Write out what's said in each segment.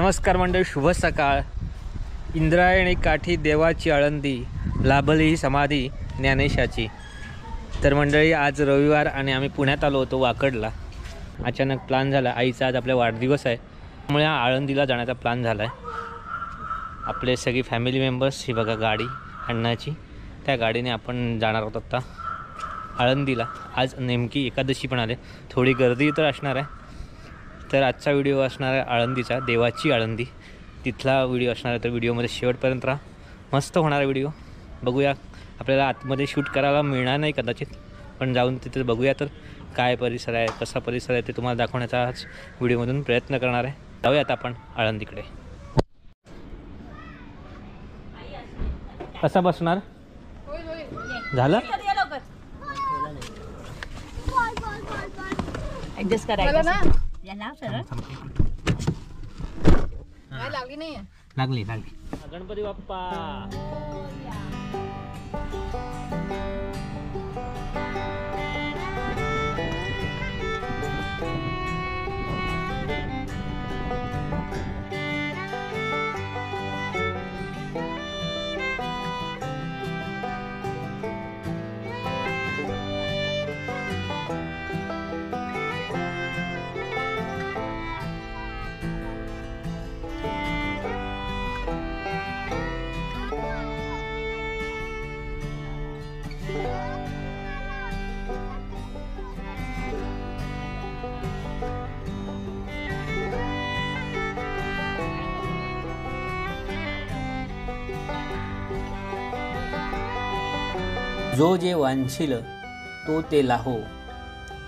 नमस्कार मंडळी, शुभ सकाळ. इंद्रायणी काठी देवाची आळंदी, लाभली समाधी ज्ञानेशाची. तर मंडळी, आज रविवार आणि आम्ही पुण्यात आलो होतो वाकडला. अचानक प्लॅन झाला, आईचा आज आपला वाढदिवस आहे, त्यामुळे आळंदीला जाण्याचा प्लॅन झाला आहे. आपले सगळी फॅमिली मेंबर्स, ही बघा गाडी अण्णाची, त्या गाडीने आपण जाणार आहोत आता आळंदीला. आज नेमकी एकादशी पण आले, थोडी गर्दी तर असणार आहे. तर आजचा व्हिडिओ असणार आहे आळंदीचा, देवाची आळंदी, तिथला व्हिडिओ असणार आहे. तर व्हिडिओमध्ये शेवटपर्यंत राहा, मस्त होणार आहे व्हिडिओ. बघूया, आपल्याला आतमध्ये शूट करायला मिळणार नाही कदाचित, पण जाऊन तिथे बघूया तर काय परिसर आहे, कसा परिसर आहे ते तुम्हाला दाखवण्याचा आज व्हिडिओमधून प्रयत्न करणार आहे. जाऊयात आपण आळंदीकडे. कसा बसणार झालं? ऍडजस्ट करायचं ना याला सरळ लागली नाही लागली. गणपती बाप्पा. जो जे वांछील तो ते लाहो,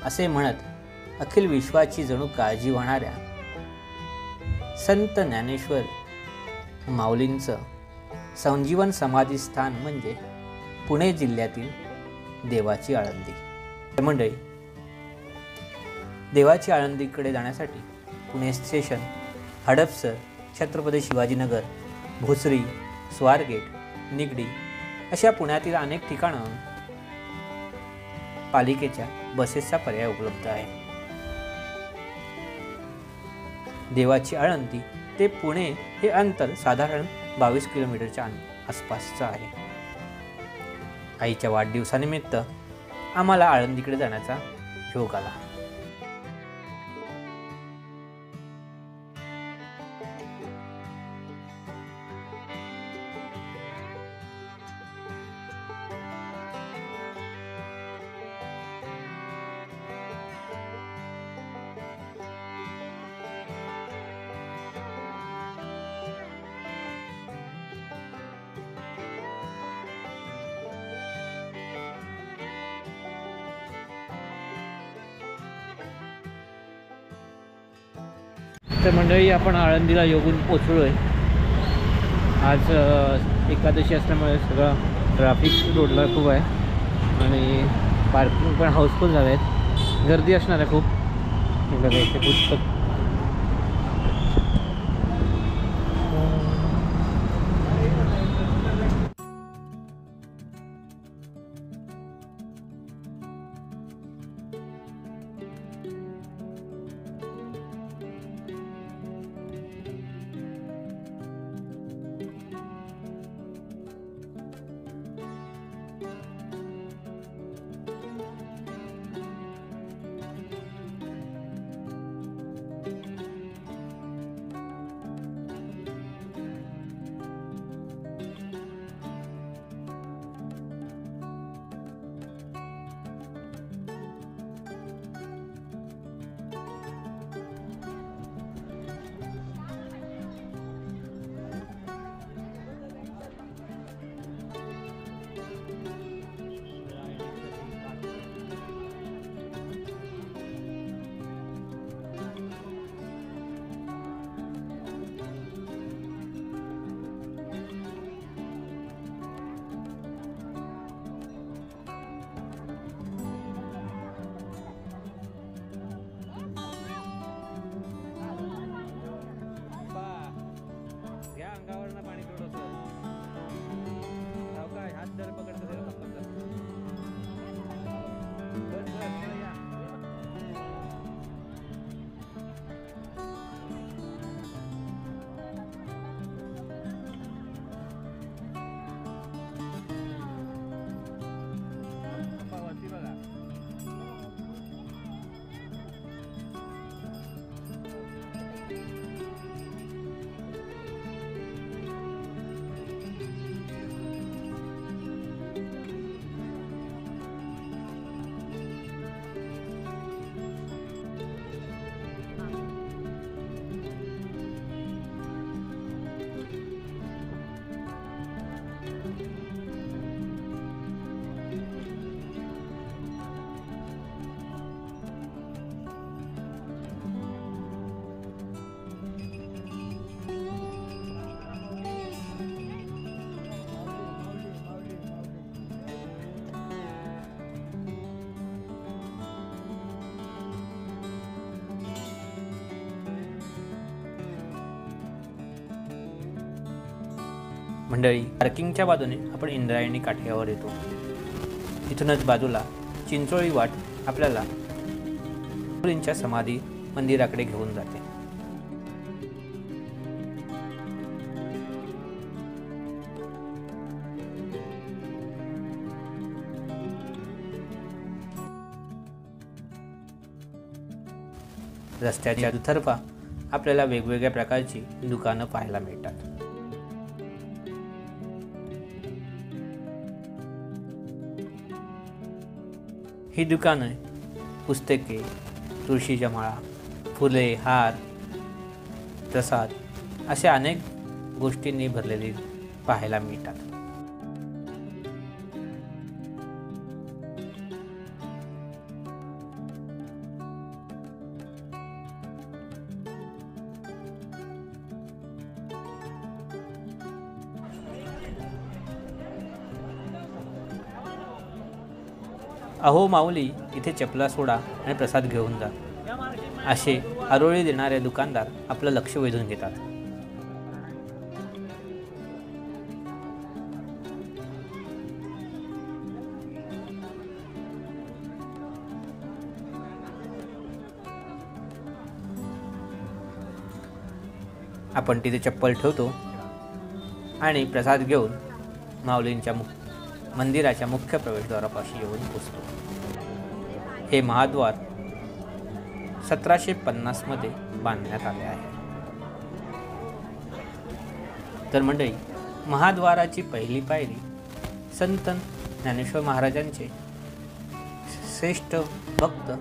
असे म्हणत अखिल विश्वाची जणू काळजी वाहणाऱ्या संत ज्ञानेश्वर माऊलींचं संजीवन समाधी स्थान म्हणजे पुणे जिल्ह्यातील देवाची आळंदी. मंडळी, देवाची आळंदीकडे जाण्यासाठी पुणे स्टेशन, हडपसर, छत्रपती शिवाजीनगर, भोसरी, स्वारगेट, निगडी अशा पुण्यातील अनेक ठिकाणं पालिकेच्या बसेसचा पर्याय उपलब्ध आहे. देवाची आळंदी ते पुणे हे अंतर साधारण 22 किलोमीटरच्या आसपासचं आहे. आईच्या वाढदिवसानिमित्त आम्हाला आळंदीकडे जाण्याचा योग आला. तर मंडळी, आपण आळंदीला येऊन पोचलो आहे. आज एकादशी असल्यामुळे सगळं ट्रॅफिक रोडला खूप आहे आणि पार्किंग पण हाऊसफुल झाले आहेत. गर्दी असणार आहे खूप. इथे पुस्तक मंडळी, पार्किंगच्या बाजूने आपण इंद्रायणी काठ्यावर येतो. इथूनच बाजूला चिंचोळी वाट आपल्याला माऊलींच्या समाधी मंदिराकडे घेऊन जाते. रस्त्याच्या दुतर्फा आपल्याला वेगवेगळ्या प्रकारची दुकानं पाहायला मिळतात. ही दुकानं पुस्तके, तुळशीच्या माळा, फुले, हार, प्रसाद अशा अनेक गोष्टींनी भरलेली पाहायला मिळतात. अहो माऊली, इथे चपला सोडा आणि प्रसाद घेऊन जा, असे आरोळी देणारे दुकानदार आपलं लक्ष वेधून घेतात. आपण तिथे चप्पल ठेवतो आणि प्रसाद घेऊन माऊलींच्या मंदिराच्या मुख्य प्रवेशद्वारापाशी येऊन पोचतो. हे महाद्वार 1750 मध्ये बांधण्यात आले आहे. तर मंडळी, महाद्वाराची पहिली पायरी संत ज्ञानेश्वर महाराजांचे श्रेष्ठ भक्त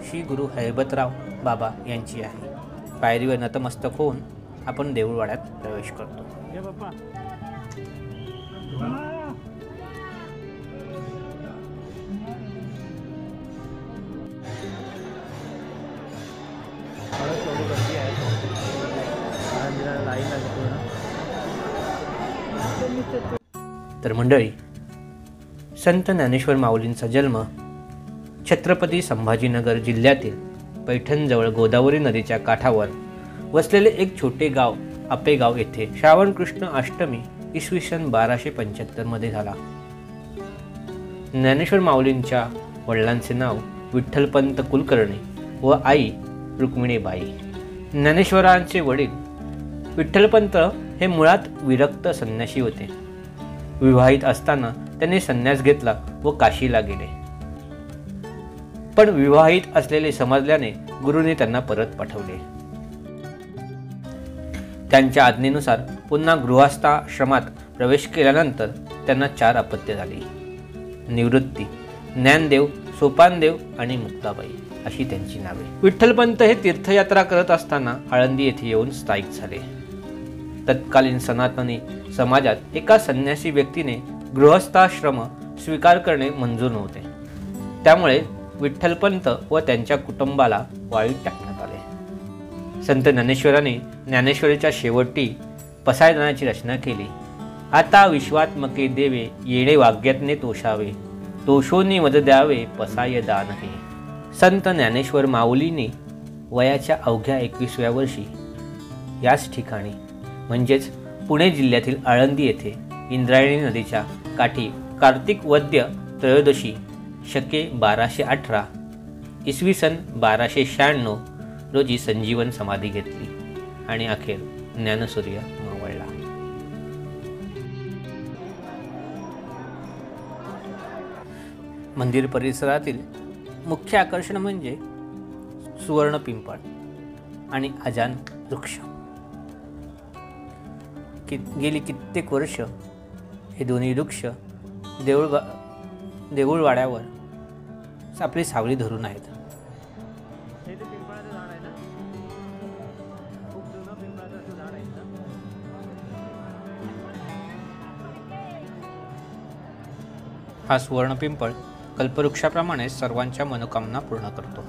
श्री गुरु हैबतराव बाबा यांची आहे. पायरीवर नतमस्तक होऊन आपण देऊळवाड्यात प्रवेश करतो. तर मंडळी, संत ज्ञानेश्वर माऊलींचा जन्म छत्रपती संभाजीनगर जिल्ह्यातील पैठणजवळ गोदावरी नदीच्या काठावर वसलेले एक छोटे गाव आपेगाव येथे श्रावण कृष्ण अष्टमी इसवी सन 1275 मध्ये झाला. ज्ञानेश्वर माऊलींच्या वडिलांचे नाव विठ्ठलपंत कुलकर्णी व आई रुक्मिणीबाई. ज्ञानेश्वरांचे वडील विठ्ठलपंत हे मुळात विरक्त संन्यासी होते. विवाहित असताना त्यांनी संन्यास घेतला व काशीला गेले. पण विवाहित असलेले समजल्याने गुरुने त्यांना परत पाठवले. त्यांच्या आज्ञेनुसार पुन्हा गृहस्थाश्रमात प्रवेश केल्यानंतर त्यांना 4 अपत्ये झाली. निवृत्ती, ज्ञानदेव, सोपानदेव आणि मुक्ताबाई अशी त्यांची नावे. विठ्ठलपंत हे तीर्थयात्रा करत असताना आळंदी येथे येऊन स्थायिक झाले. तत्कालीन सनातनी समाजात एका संन्यासी व्यक्तीने गृहस्थाश्रम स्वीकार करणे मंजूर नव्हते. त्यामुळे विठ्ठलपंत व त्यांच्या कुटुंबाला वाळीत टाकण्यात आले. संत ज्ञानेश्वरांनी ज्ञानेश्वरीच्या शेवटी पसायदानाची रचना केली. आता विश्वात्मके देवे येणे वाग्यज्ञे तोषावे, तोषोनी मद द्यावे पसाय दान हे. संत ज्ञानेश्वर माऊलींनी वयाच्या अवघ्या 21व्या वर्षी याच ठिकाणी म्हणजेच पुणे जिल्ह्यातील आळंदी येथे इंद्रायणी नदीच्या काठी कार्तिक वद्य त्रयोदशी शके 1218 इसवी सन 1296 रोजी संजीवन समाधी घेतली आणि अखेर ज्ञानसूर्य मावळला. मंदिर परिसरातील मुख्य आकर्षण म्हणजे सुवर्ण पिंपळ आणि अजान वृक्ष. गेली कित्येक वर्ष हे दोन्ही वृक्ष देऊळवाड्यावर आपली सावली धरून आहेत. हा सुवर्ण पिंपळ कल्पवृक्षाप्रमाणे सर्वांच्या मनोकामना पूर्ण करतो.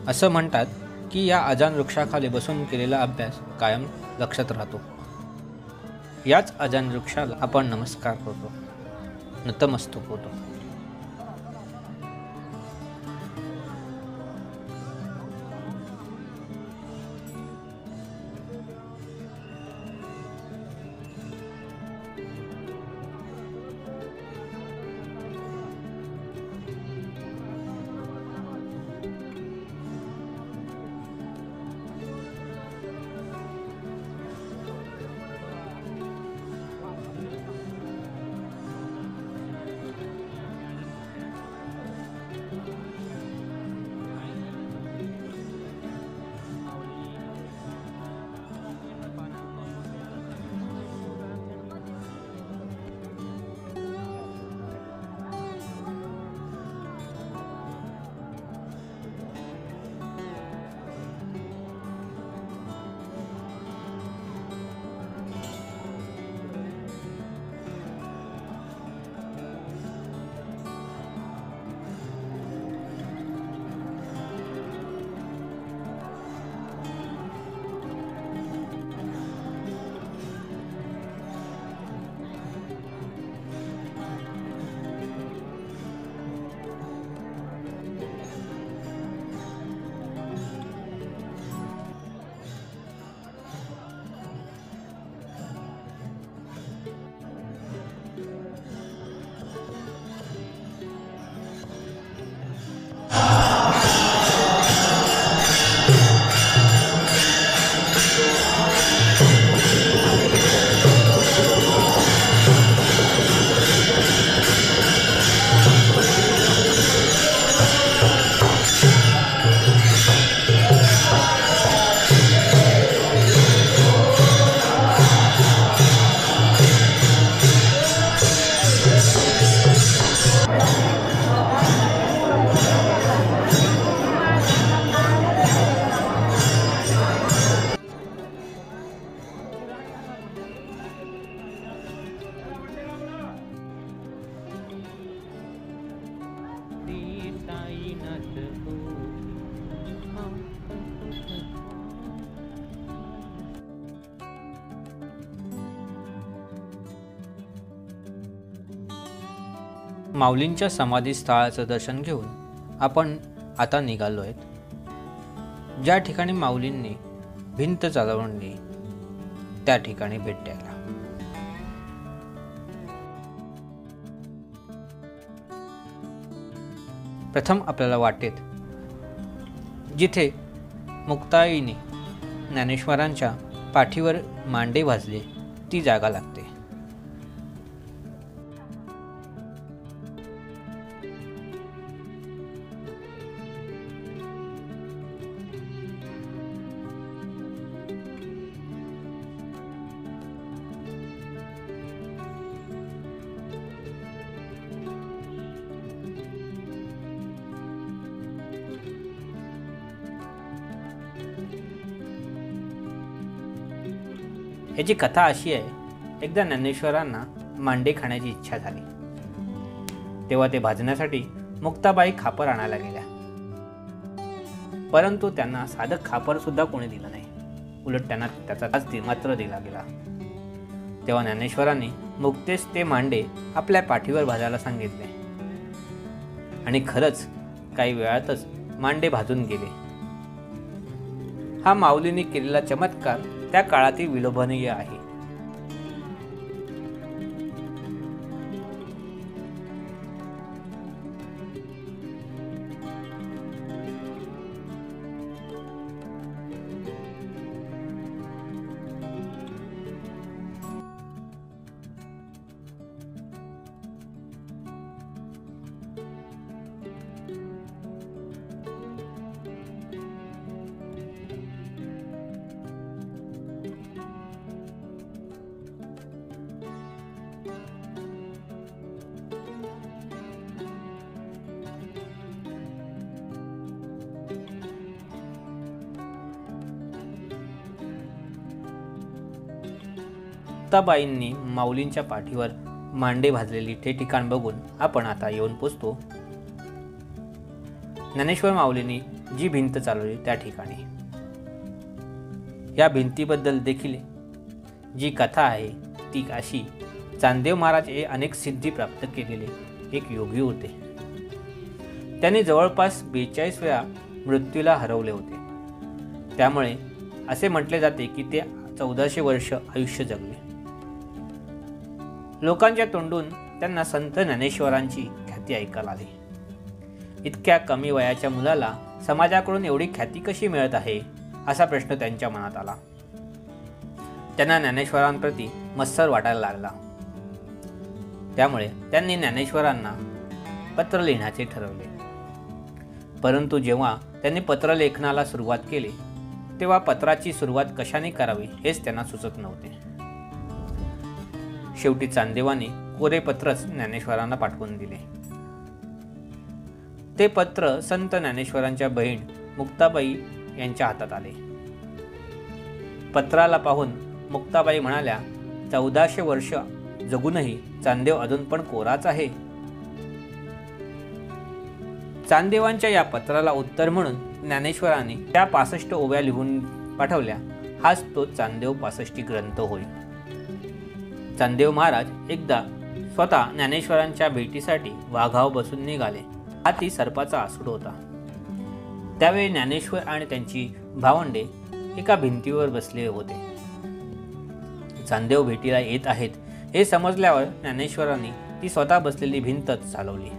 असं म्हणतात की या अजान वृक्षाखाली बसून केलेला अभ्यास कायम लक्षात राहतो. याच अजान वृक्षाला आपण नमस्कार करतो, नतमस्तक होतो. माऊलींच्या समाधी स्थळाचं दर्शन घेऊन आपण आता निघालो आहेत. ज्या ठिकाणी माऊलींनी भिंत चालवली त्या ठिकाणी भेट द्यायला. प्रथम आपल्याला वाटेत जिथे मुक्ताईने ज्ञानेश्वरांच्या पाठीवर मांडे भाजले ती जागा लागते. याची कथा अशी आहे, एकदा ज्ञानेश्वरांना मांडे खाण्याची इच्छा झाली. तेव्हा ते भाजण्यासाठी मुक्ताबाई खापर आणायला गेल्या. परंतु त्यांना साधं खापर सुद्धा कोणी दिलं नाही. उलट त्यांना त्याचा तास मात्र दिला गेला. तेव्हा ज्ञानेश्वरांनी मुक्तेस ते मांडे आपल्या पाठीवर भाजायला सांगितले आणि खरंच काही वेळातच मांडे भाजून गेले. हा माऊलींनी केलेला चमत्कार त्या काळातील विलोभनीय आहे. मुक्ताबाईंनी माऊलींच्या पाठीवर मांडे भाजलेली ते ठिकाण बघून आपण आता येऊन पोचतो. ज्ञानेश्वर माऊलींनी जी भिंत चालवली त्या ठिकाणी. या भिंतीबद्दल देखील जी कथा आहे ती अशी, चांगदेव महाराज हे अनेक सिद्धी प्राप्त केलेले एक योगी होते. त्यांनी जवळपास 42 वेळा मृत्यूला हरवले होते. त्यामुळे असे म्हटले जाते की ते 1400 वर्ष आयुष्य जगले. लोकांच्या तोंडून त्यांना संत ज्ञानेश्वरांची ख्याती ऐकायला आली. इतक्या कमी वयाच्या मुलाला समाजाकडून एवढी ख्याती कशी मिळत आहे असा प्रश्न त्यांच्या मनात आला. त्यांना ज्ञानेश्वरांप्रती मत्सर वाटायला लागला. त्यामुळे त्यांनी ज्ञानेश्वरांना पत्र लिहिण्याचे ठरवले. परंतु जेव्हा त्यांनी पत्र लेखनाला सुरुवात केली तेव्हा पत्राची सुरुवात कशाने करावी हेच त्यांना सुचत नव्हते. शेवटी चांगदेवांनी कोरे पत्रच ज्ञानेश्वरांना पाठवून दिले. ते पत्र संत ज्ञानेश्वरांच्या बहीण मुक्ताबाई यांच्या हातात आले. पत्राला पाहून मुक्ताबाई म्हणाल्या, 1400 वर्ष जगूनही चांगदेव अजून पण कोराच आहे. चांगदेवांच्या या पत्राला उत्तर म्हणून ज्ञानेश्वरांनी त्या 65 ओव्या लिहून पाठवल्या. हाच तो चांगदेव 65 ग्रंथ होय. चांगदेव महाराज एकदा स्वतः ज्ञानेश्वरांच्या भेटीसाठी वाघावर बसून निघाले. हाती सर्पाचा आसूड होता. त्यावेळी ज्ञानेश्वर आणि त्यांची भावंडे एका भिंतीवर बसले होते. चांगदेव भेटीला येत आहेत हे समजल्यावर ज्ञानेश्वरांनी ती स्वतः बसलेली भिंतच चालवली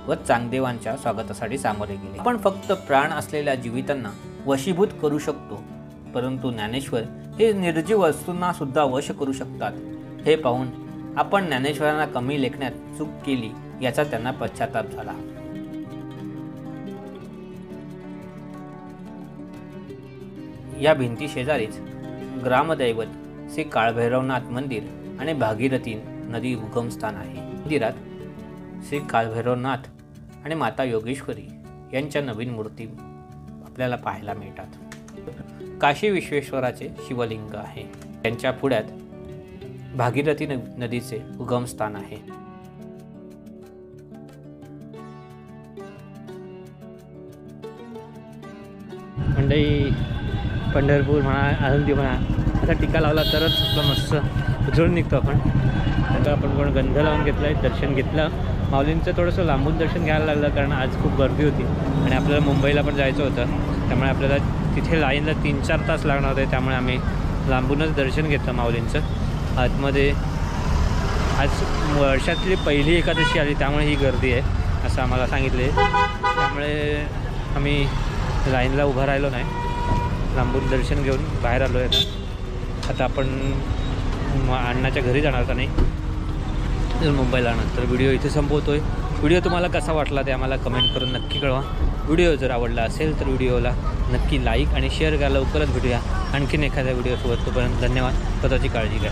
व चांगदेवांच्या स्वागतासाठी सामोरे गेले. आपण फक्त प्राण असलेल्या जीवितांना वशीभूत करू शकतो, परंतु ज्ञानेश्वर हे निर्जीव वस्तूंना सुद्धा वश करू शकतात. हे पाहून आपण ज्ञानेश्वरांना कमी लेखण्यात चूक केली याचा त्यांना पश्चाताप झाला. या भिंती शेजारीच ग्रामदैवत श्री काळभैरवनाथ मंदिर आणि भागीरथी नदी उगमस्थान आहे. मंदिरात श्री काळभैरवनाथ आणि माता योगेश्वरी यांच्या नवीन मूर्ती आपल्याला पाहायला मिळतात. काशी विश्वेश्वराचे शिवलिंग आहे. त्यांच्या पुढ्यात भागीरथी नदीचे उगमस्थान आहे. मंडई पंढरपूर म्हणा, आळंदी म्हणा, असा टिका लावला तरच आपलं मस्त उजळून निघतो आपण. आता आपण पण गंध लावून घेतला आहे, दर्शन घेतलं. माऊलींचं थोडंसं लांबून दर्शन घ्यायला लागलं कारण आज खूप गर्दी होती आणि आपल्याला मुंबईला पण जायचं होतं. त्यामुळे आपल्याला तिथे लाईनला 3-4 तास लागणार होते. त्यामुळे आम्ही लांबूनच दर्शन घेतलं माऊलींचं. आतमध्ये आज वर्षातली पहिली एकादशी आली त्यामुळे ही गर्दी आहे असं आम्हाला सांगितले. त्यामुळे आम्ही लाईनला उभं राहिलो नाही, लांबून दर्शन घेऊन बाहेर आलो आहे. आता आपण अण्णाच्या घरी जाणार का नाही मुंबईला जाणार. तर व्हिडिओ इथे संपवतो आहे. व्हिडिओ तुम्हाला कसा वाटला ते आम्हाला कमेंट करून नक्की कळवा. व्हिडिओ जर आवडला असेल तर व्हिडिओला नक्की लाईक आणि शेअर करा. लवकरच भेटूया आणखीन एखाद्या व्हिडिओसोबत. तोपर्यंत धन्यवाद. स्वतःची काळजी घ्या.